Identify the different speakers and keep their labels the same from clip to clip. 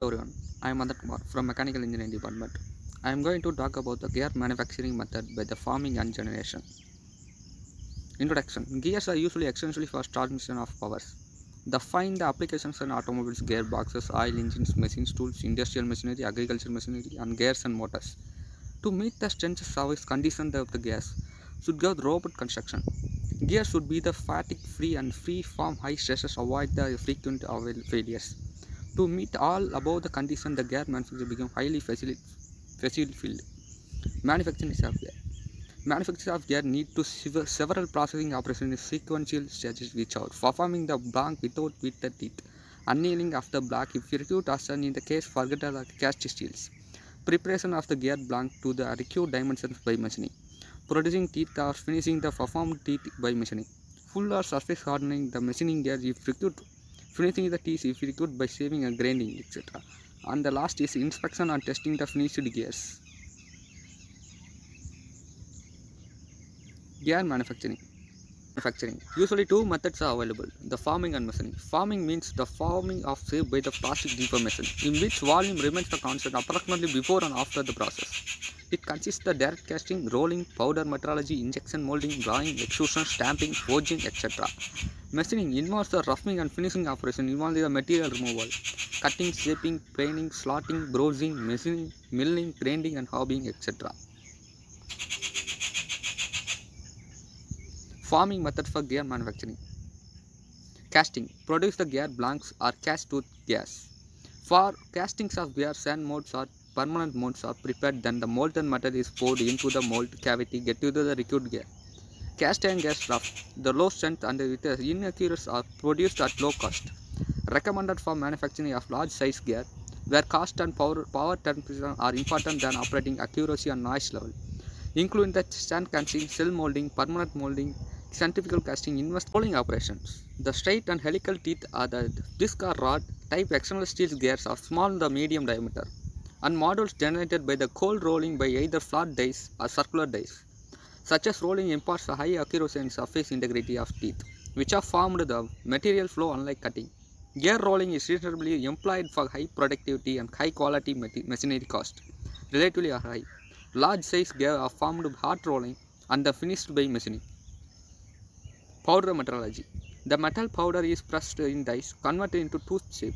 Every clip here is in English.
Speaker 1: Hello everyone, I am Madan Kumar from Mechanical Engineering Department. I am going to talk about the gear manufacturing method by the farming and generation. Introduction. Gears are usually essentially for transmission of powers. The applications in automobiles, gearboxes, oil engines, machines, tools, industrial machinery, agricultural machinery, and gears and motors. To meet the strength service condition of the gears should go robot construction. Gears should be the fatigue-free and free from high stresses, avoid the frequent failures. To meet all above the condition, the gear manufacturer became highly facile-filled. Manufacturing of gear. Manufacturers of gear need to several processing operations in sequential stages which are performing the blank with the teeth, annealing of the block if required as in the case forget the cast steels, preparation of the gear blank to the required dimensions by machining, producing teeth or finishing the performed teeth by machining, full or surface hardening the machining gear if required, finishing the teeth if required by saving and grinding, etc. And the last is inspection and testing the finished gears. Gear manufacturing. Usually two methods are available, the forming and machining. Forming means the forming of shape by the plastic deformation, in which volume remains the constant approximately before and after the process. It consists of direct casting, rolling, powder metrology, injection molding, drawing, extrusion, stamping, forging, etc. Machining involves the roughing and finishing operation involving the material removal, cutting, shaping, planing, slotting, broaching, machining, milling, grinding and hobbing, etc. Forming method for gear manufacturing. Casting. Produce the gear blanks or cast tooth gears. For castings of gears and molds or permanent molds are prepared, then the molten metal is poured into the mold cavity get to the required gear. Cast iron gears rough, the low strength and with inaccuracies are produced at low cost. Recommended for manufacturing of large size gear, where cost and power temperature are important than operating accuracy and noise level, including the stand casting, cell molding, permanent molding, centrifugal casting, invest rolling operations. The straight and helical teeth are the disc or rod type external steel gears of small to medium diameter, and models generated by the cold rolling by either flat dies or circular dies. Such as rolling imparts a high accuracy and surface integrity of teeth, which are formed the material flow unlike cutting. Gear rolling is reasonably employed for high productivity and high quality machinery cost, relatively high. Large size gear are formed hot rolling and the finished by machining. Powder metrology. The metal powder is pressed in dies, converted into tooth shape,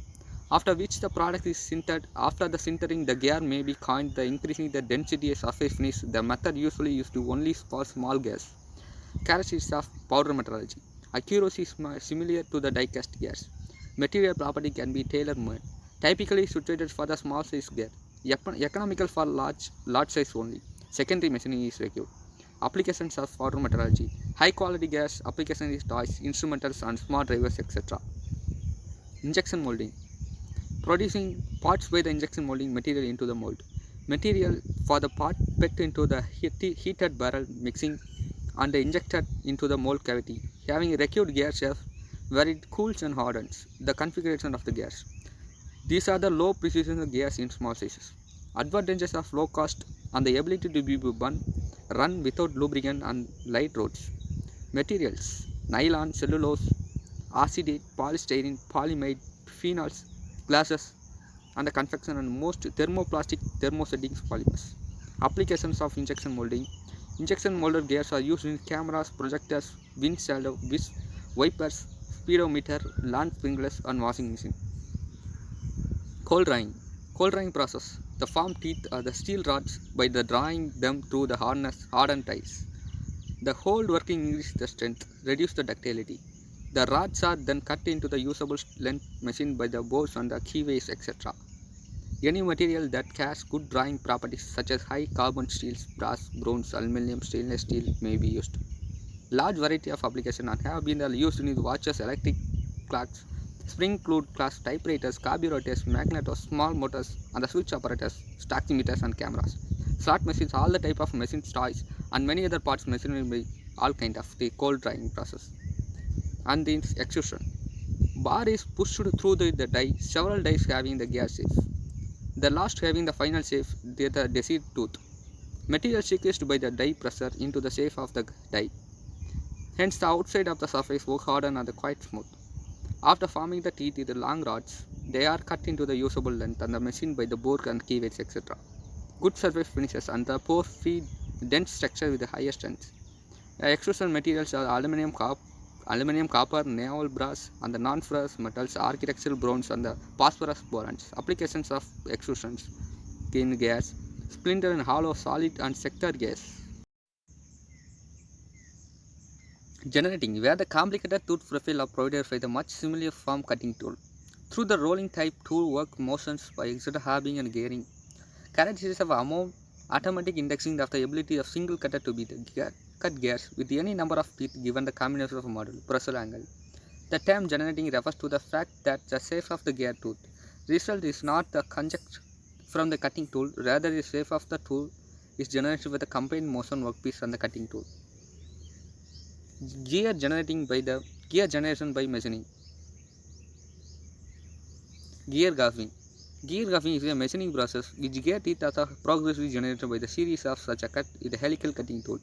Speaker 1: after which the product is sintered. After the sintering, the gear may be coined, the increasing the density of surface finish. The method usually used only for small gears. Characteristics of powder metrology. Accuracy is similar to the die cast gears. Material property can be tailor-made. Typically suited for the small size gear. Economical for large size only. Secondary machining is required. Applications of powder metrology. High quality gas application is toys, instrumentals and smart drivers, etc. Injection molding. Producing parts by the injection molding material into the mold. Material for the part put into the heated barrel mixing and injected into the mold cavity, having a required gear shape where it cools and hardens. The configuration of the gears. These are the low precision gears in small sizes. Advantages of low cost and the ability to be run without lubricant and light roads. Materials: nylon, cellulose, acetate, polystyrene, polyamide, phenols, glasses, and the confection and most thermoplastic thermosetting polymers. Applications of injection molding. Injection molded gears are used in cameras, projectors, wind shadow, wipers, speedometer, lawn sprinklers, and washing machine. Cold drying. Cold drying process. The form teeth are the steel rods by the drawing them through the hardened dies. The hold working increases the strength, reduce the ductility. The rods are then cut into the usable length machine by the bores and the keyways, etc. Any material that has good drying properties such as high carbon steels, brass, bronze, aluminum, stainless steel may be used. Large variety of applications have been used in watches, electric clocks, spring-load clocks, typewriters, carburetors, magnetos, small motors, and the switch operators, taximeters, and cameras. Slot machines, all the type of machines, toys, and many other parts machinery by all kind of the cold drying process. And the extrusion. Bar is pushed through the die, several dies having the gear shape. The last having the final shape, the desired tooth. Material squeezed by the die pressure into the shape of the die. Hence, the outside of the surface was hardened and quite smooth. After forming the teeth with the long rods, They are cut into the usable length and the machine by the bore and keyways, etc. Good surface finishes and the pore feed dense structure with the higher strength. Extrusion materials are aluminum, copper, naval brass, and the non-ferrous metals, architectural bronze, and the phosphorus borons. Applications of extrusions in gas, splinter and hollow, solid, and sector gas. Generating, where the complicated tooth profile are provided by the much similar form cutting tool. Through the rolling type tool work motions by extra halving and gearing. Characteristics of automatic indexing of the ability of single cutter to be cut gears with any number of teeth given the combination of model, pressure angle. The term generating refers to the fact that the shape of the gear tooth result is not the conject from the cutting tool, rather the shape of the tool is generated with the combined motion workpiece and the cutting tool. Gear generation by machining. Gear gaffing. Gear gaffing is a machining process which gear teeth are progressively generated by the series of such a cut with a helical cutting tool.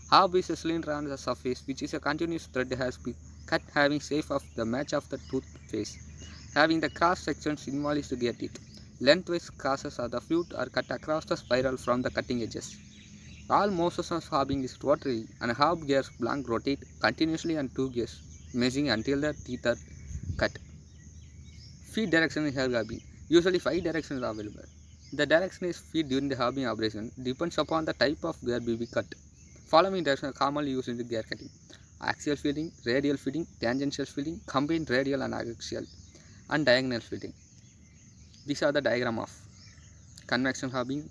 Speaker 1: Half is a cylinder on the surface which is a continuous thread has been cut having shape of the match of the tooth face. Having the cross sections involved is the gear teeth. Lengthwise crosses of the flute are cut across the spiral from the cutting edges. All motions of halving is rotary and half gears blank rotate continuously on 2 gears, measuring until the teeth are cut. Feed direction in hair halving. Usually 5 directions are available. The direction is feed during the halving operation depends upon the type of gear be cut. Following directions are commonly used in the gear cutting: axial feeding, radial feeding, tangential feeding, combined radial and axial, and diagonal feeding. These are the diagram of convection halving,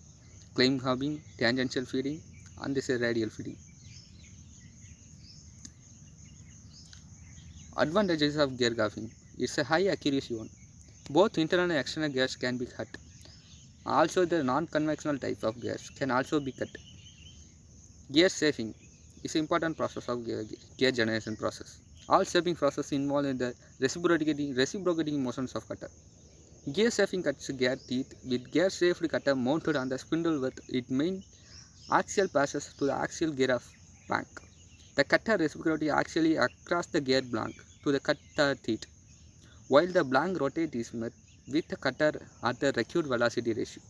Speaker 1: claim halving, tangential feeding, and this is radial feeding. Advantages of gear gaffing. It's a high accuracy one. Both internal and external gears can be cut. Also, the non-conventional type of gears can also be cut. Gear shaping is an important process of gear generation process. All shaping processes involve in the reciprocating motions of cutter. Gear shaping cuts gear teeth with gear shaped cutter mounted on the spindle with its main axial passes to the axial gear of blank. The cutter reciprocates axially across the gear blank to the cutter teeth, while the blank rotate is met with the cutter at the required velocity ratio.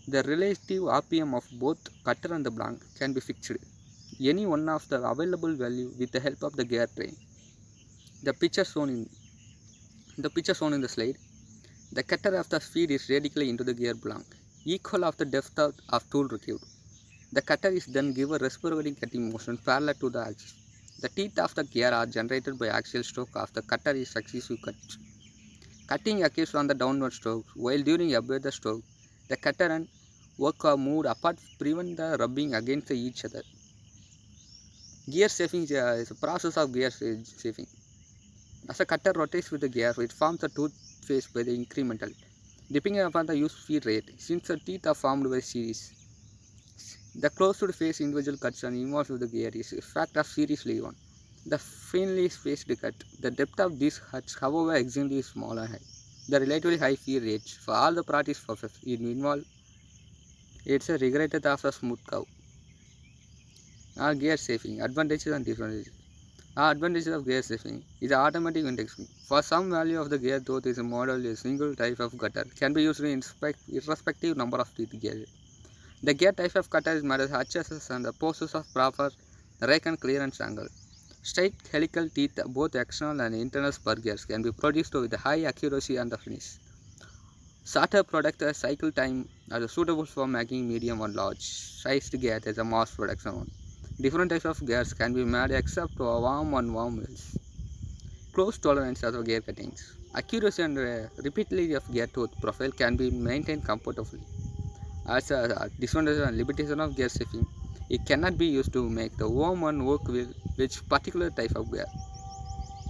Speaker 1: The relative RPM of both cutter and the blank can be fixed, any one of the available value with the help of the gear train. The picture shown in the slide. The cutter of the feed is radically into the gear blank, equal of the depth of tool required. The cutter is then given reciprocating cutting motion parallel to the axis. The teeth of the gear are generated by axial stroke of the cutter is successive cuts. Cutting occurs on the downward stroke, while during upward the stroke, the cutter and work are moved apart to prevent the rubbing against each other. Gear shaping is a process of gear shaping. As the cutter rotates with the gear, it forms the tooth face by the incremental, depending upon the used feed rate, since the teeth are formed by series. The closed face individual cuts and involved with the gear is a fact of series one. The finely spaced cut, the depth of these cuts, however, extremely small and high. The relatively high feed rates for all the practice process involved, it's a regretted of a smooth curve. Gear shaping, advantages and disadvantages. Advantages of gear shaping is automatic indexing. For some value of the gear tooth is a model, a single type of cutter can be used in irrespective number of teeth gear. The gear type of cutter is made as HSS and the poses of proper rake and clearance angle. Straight helical teeth, both external and internal spur gears, can be produced with high accuracy and the finish. Shorter product cycle time are suitable for making medium or large sized gears as a mass production one. Different types of gears can be made except for warm and warm mills. Close tolerance of gear cuttings. Accuracy and repeatability of gear tooth profile can be maintained comfortably. As a disadvantage and limitation of gear shaping, it cannot be used to make the worm and work with which particular type of gear.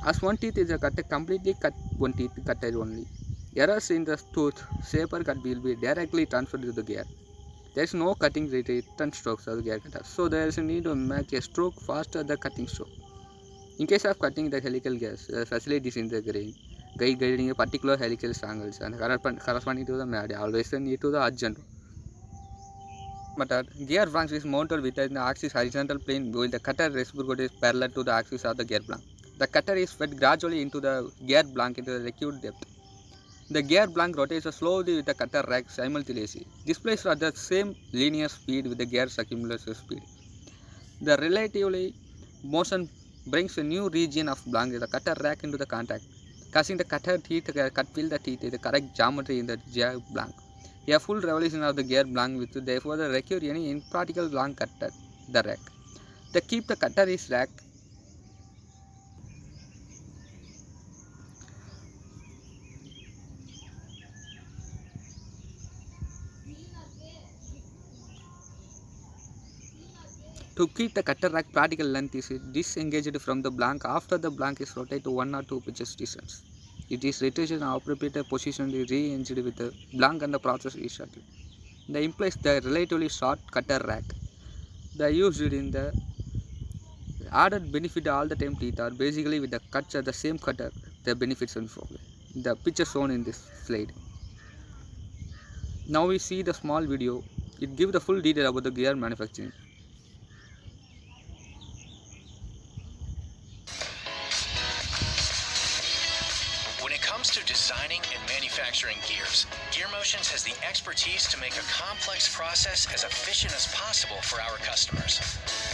Speaker 1: As one teeth is a cutter, completely cut one teeth cutter only. Errors in the tooth shaper cut will be directly transferred to the gear. There is no cutting return strokes of the gear cutter, so there is a need to make a stroke faster than cutting stroke. In case of cutting the helical gears, the facilities in the grain, guiding a particular helical angles and corresponding to the MAD, always need to the urgent. But gear blank is mounted within the axis horizontal plane while the cutter reciprocates parallel to the axis of the gear blank. The cutter is fed gradually into the gear blank into the required depth. The gear blank rotates slowly with the cutter rack simultaneously. Displays at the same linear speed with the gear's accumulative speed. The relatively motion brings a new region of blank the cutter rack into the contact, causing the cutter teeth to cut fill the teeth in the correct geometry in the gear blank. A full revolution of the gear blank with therefore the require any impractical blank cutter the rack. To keep the cutter is rack. To keep the cutter rack practical length is disengaged from the blank after the blank is rotated 1 or 2 pitches distance. It is retraced and appropriate position re-engaged with the blank and the process restarted. That implies the relatively short cutter rack. The used in the added benefit all the time teeth are basically with the cuts at the same cutter. The benefits and problem. The picture shown in this slide. Now we see the small video. It gives the full detail about the gear manufacturing.
Speaker 2: When it comes to designing and manufacturing gears, GearMotions has the expertise to make a complex process as efficient as possible for our customers.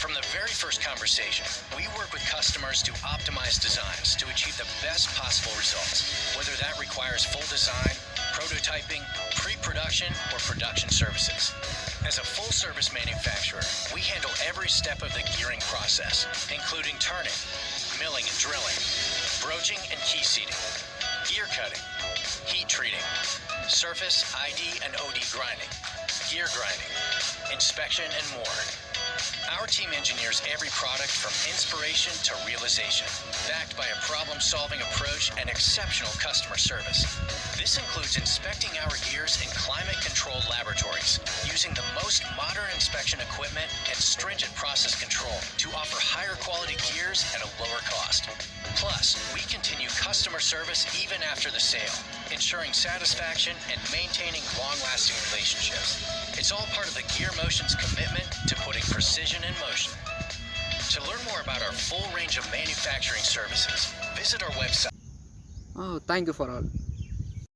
Speaker 2: From the very first conversation, we work with customers to optimize designs to achieve the best possible results, whether that requires full design, prototyping, pre-production, or production services. As a full-service manufacturer, we handle every step of the gearing process, including turning, milling and drilling, broaching and key seating, gear cutting, heat treating, surface, ID, and OD grinding, gear grinding, inspection, and more. Our team engineers every product from inspiration to realization, backed by a problem-solving approach and exceptional customer service. This includes inspecting our gears in climate-controlled laboratories, using the most modern inspection equipment and stringent process control to offer higher quality gears at a lower cost. Plus, we continue customer service even after the sale, ensuring satisfaction and maintaining long-lasting relationships. It's all part of the GearMotions commitment to putting precision in motion. To learn more about our full range of manufacturing services, visit our website.
Speaker 1: Oh, thank you for all.